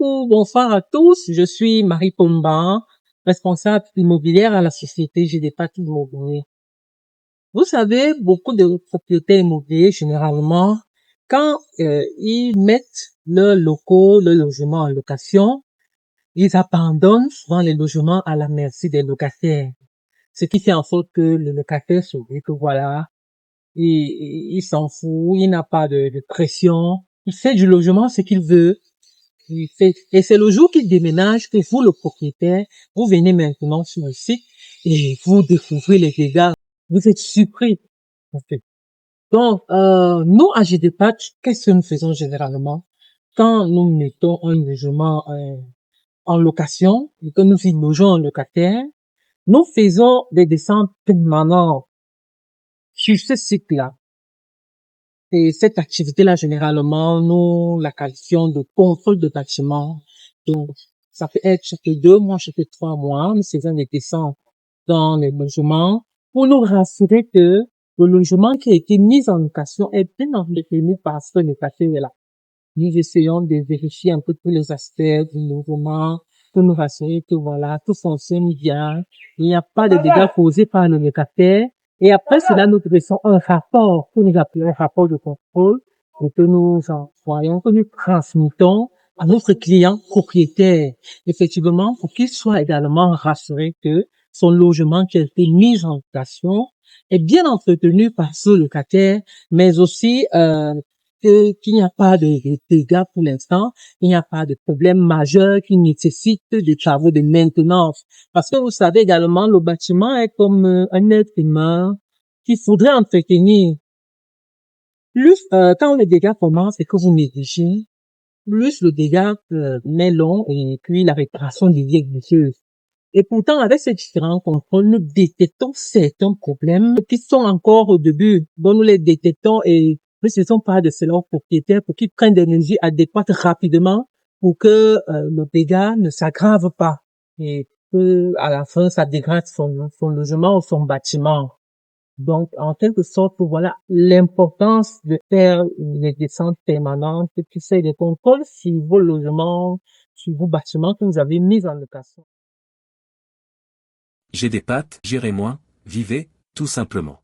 coucou, bonsoir à tous. Je suis Marie Pomba, responsable immobilière à la société GDPAT Immobilier. Vous savez, beaucoup de propriétaires immobiliers, généralement, quand ils mettent leurs locaux, leurs logements en location, ils abandonnent souvent les logements à la merci des locataires. Ce qui fait en sorte que le locataire se dit que voilà, il s'en fout, il n'a pas de pression, il fait du logement ce qu'il veut. Et c'est le jour qu'il déménage que vous, le propriétaire, vous venez maintenant sur le site et vous découvrez les dégâts. Vous êtes surpris, en fait. Donc, nous, à GDPAT, qu'est-ce que nous faisons généralement? Quand nous mettons un logement en location et que nous y logeons un locataire, nous faisons des descentes permanentes sur ce site-là. Et cette activité-là, généralement, nous la qualifions de contrôle de bâtiment. Donc, ça peut être chaque 2 mois, chaque 3 mois, nous faisons des descentes dans les logements pour nous rassurer que le logement qui a été mis en location est bien entretenu par ce locataire-là. Nous essayons de vérifier un peu tous les aspects du logement pour nous rassurer que voilà, tout fonctionne bien. Il n'y a pas de dégâts causés par le locataire. Et après cela, nous dressons un rapport que nous appelons un rapport de contrôle et que nous envoyons, que nous transmettons à notre client propriétaire, effectivement, pour qu'il soit également rassuré que son logement qui a été mis en location est bien entretenu par ce locataire, mais aussi qu'il n'y a pas de dégâts pour l'instant, il n'y a pas de problème majeur qui nécessite des travaux de maintenance. Parce que vous savez également, le bâtiment est comme un être humain qu'il faudrait entretenir. Plus, quand le dégât commence et que vous négligez, plus le dégât est long et puis la réparation devient exigeuse. Et pourtant, avec ces différents contrôles, nous détectons certains problèmes qui sont encore au début. Donc, nous les détectons et nous faisons part de cela aux propriétaires pour qu'ils prennent des mesures adéquates rapidement pour que le dégât ne s'aggrave pas et que à la fin, ça dégrade son logement ou son bâtiment. Donc, en quelque sorte, voilà l'importance de faire les descentes permanentes et puis c'est des contrôles sur vos logements, sur vos bâtiments que vous avez mis en location. GDPAT, gérez moins, vivez, tout simplement.